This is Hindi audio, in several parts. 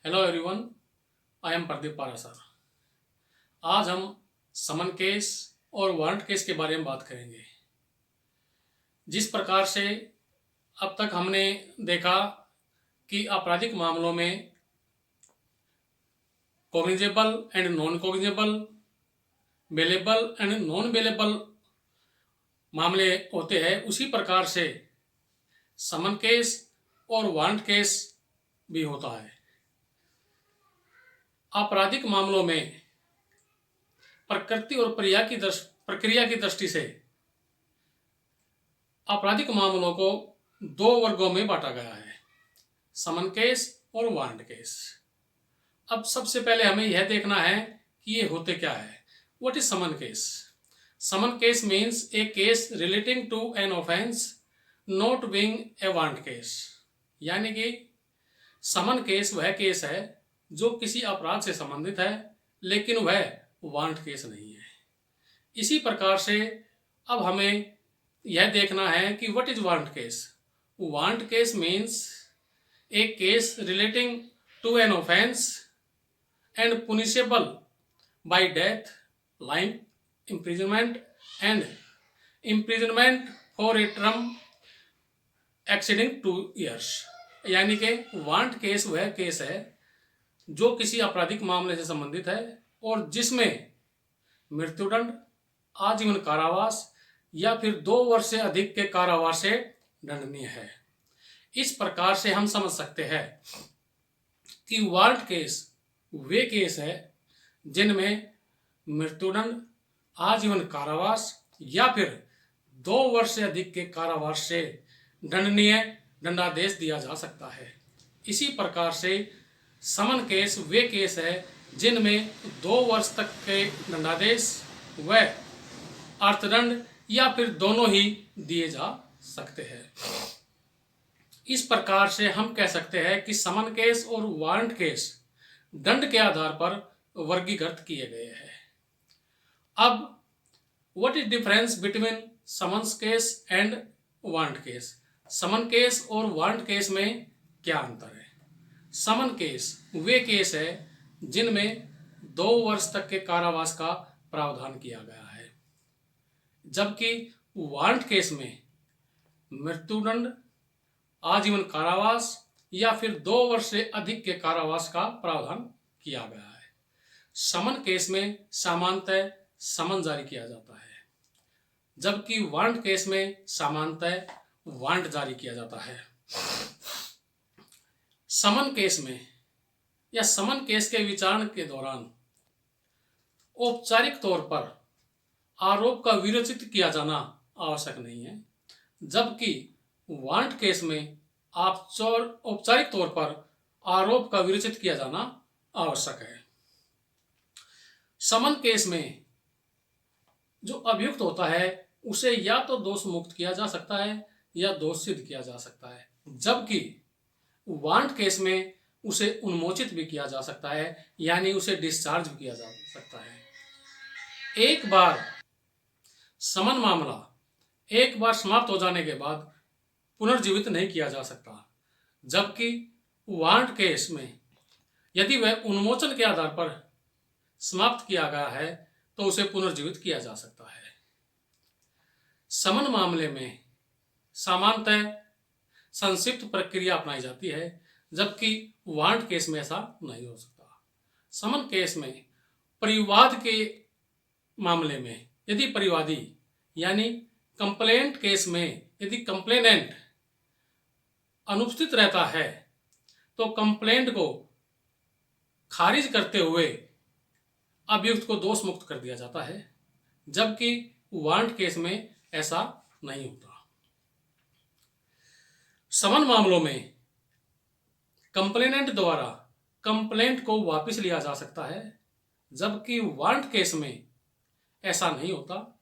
Hello everyone, I am Pradeep Parashar. आज हम समन केस और वारंट केस के बारे में बात करेंगे। जिस प्रकार से अब तक हमने देखा कि आपराधिक मामलों में cognizable and non cognizable, bailable and non bailable मामले होते हैं, उसी प्रकार से समन केस और वारंट केस भी होता है। आपराधिक मामलों में प्रकृति और प्रक्रिया की दृष्टि से आपराधिक मामलों को दो वर्गों में बांटा गया है, समन केस और वारंट केस। अब सबसे पहले हमें यह देखना है कि ये होते क्या है। What is summon case? Summon case means a case relating to an offence not being a warrant case. यानी कि समन केस वह केस है जो किसी अपराध से संबंधित है, लेकिन वह वारंट केस नहीं है। इसी प्रकार से अब हमें यह देखना है कि what is warrant case. Warrant case means a case relating to an offence and punishable by death, life imprisonment and imprisonment for a term exceeding 2 years। यानी कि वारंट केस वह केस है जो किसी आपराधिक मामले से संबंधित है और जिसमें मृत्युदंड, आजीवन कारावास या फिर 2 वर्ष से अधिक के कारावास से दंडनीय है। इस प्रकार से हम समझ सकते हैं कि वारंट केस वे केस है जिनमें मृत्युदंड, आजीवन कारावास या फिर 2 वर्ष से अधिक के कारावास से दंडनीय दंडादेश दिया जा सकता है। इसी प्रकार से समन केस वे केस है जिनमें 2 वर्ष तक के दंडादेश व अर्थदंड या फिर दोनों ही दिए जा सकते हैं। इस प्रकार से हम कह सकते हैं कि समन केस और वारंट केस दंड के आधार पर वर्गीकृत किए गए हैं। अब what is difference between summons case and warrant case? Summon case और वारंट केस में क्या अंतर है? समन केस वे केस है जिनमें 2 वर्ष तक के कारावास का प्रावधान किया गया है, जबकि वारंट केस में मृत्युदंड, आजीवन कारावास या फिर 2 वर्ष से अधिक के कारावास का प्रावधान किया गया है। समन केस में सामान्यतः समन जारी किया जाता है, जबकि वारंट केस में सामान्यतः वारंट जारी किया जाता है। समन केस में या समन केस के विचारण के दौरान औपचारिक तौर पर आरोप का विरोचित किया जाना आवश्यक नहीं है, जबकि वारंट केस में औपचारिक तौर पर आरोप का विरोचित किया जाना आवश्यक है। समन केस में जो अभियुक्त होता है उसे या तो दोष मुक्त किया जा सकता है या दोष सिद्ध किया जा सकता है, जबकि वारंट केस में उसे उन्मोचित भी किया जा सकता है, यानी उसे डिस्चार्ज भी किया जा सकता है। एक बार समन मामला एक बार समाप्त हो जाने के बाद पुनर्जीवित नहीं किया जा सकता, जबकि वारंट केस में यदि वह उन्मोचन के आधार पर समाप्त किया गया है तो उसे पुनर्जीवित किया जा सकता है। समन मामले में सामान्यतः संक्षिप्त प्रक्रिया अपनाई जाती है, जबकि वारंट केस में ऐसा नहीं हो सकता। समन केस में परिवाद के मामले में यदि परिवादी यानी कंप्लेंट केस में यदि कंप्लेनेंट अनुपस्थित रहता है तो कंप्लेंट को खारिज करते हुए अभियुक्त को दोष मुक्त कर दिया जाता है, जबकि वारंट केस में ऐसा नहीं होता। समन मामलों में कंप्लेनेंट द्वारा कंप्लेंट को वापस लिया जा सकता है, जबकि वारंट केस में ऐसा नहीं होता।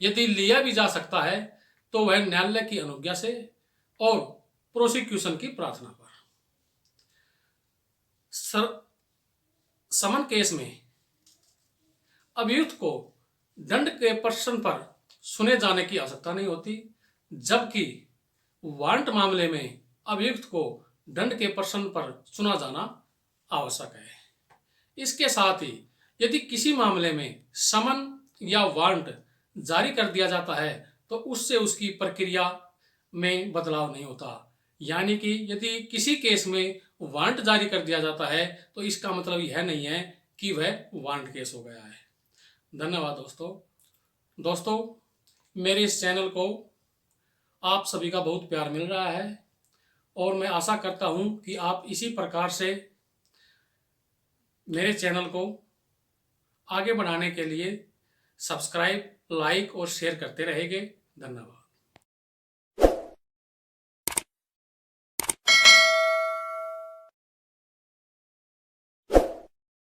यदि लिया भी जा सकता है तो वह न्यायालय की अनुज्ञा से और प्रोसिक्यूशन की प्रार्थना पर। समन केस में अभियुक्त को दंड के प्रश्न पर सुने जाने की आवश्यकता नहीं होती, जबकि वारंट मामले में अभियुक्त को दंड के प्रश्न पर सुना जाना आवश्यक है। इसके साथ ही यदि किसी मामले में समन या वारंट जारी कर दिया जाता है तो उससे उसकी प्रक्रिया में बदलाव नहीं होता। यानी कि यदि किसी केस में वारंट जारी कर दिया जाता है तो इसका मतलब यह नहीं है कि वह वारंट केस हो गया है। धन्यवाद दोस्तों, मेरे इस चैनल को आप सभी का बहुत प्यार मिल रहा है और मैं आशा करता हूं कि आप इसी प्रकार से मेरे चैनल को आगे बढ़ाने के लिए सब्सक्राइब, लाइक और शेयर करते रहेंगे। धन्यवाद।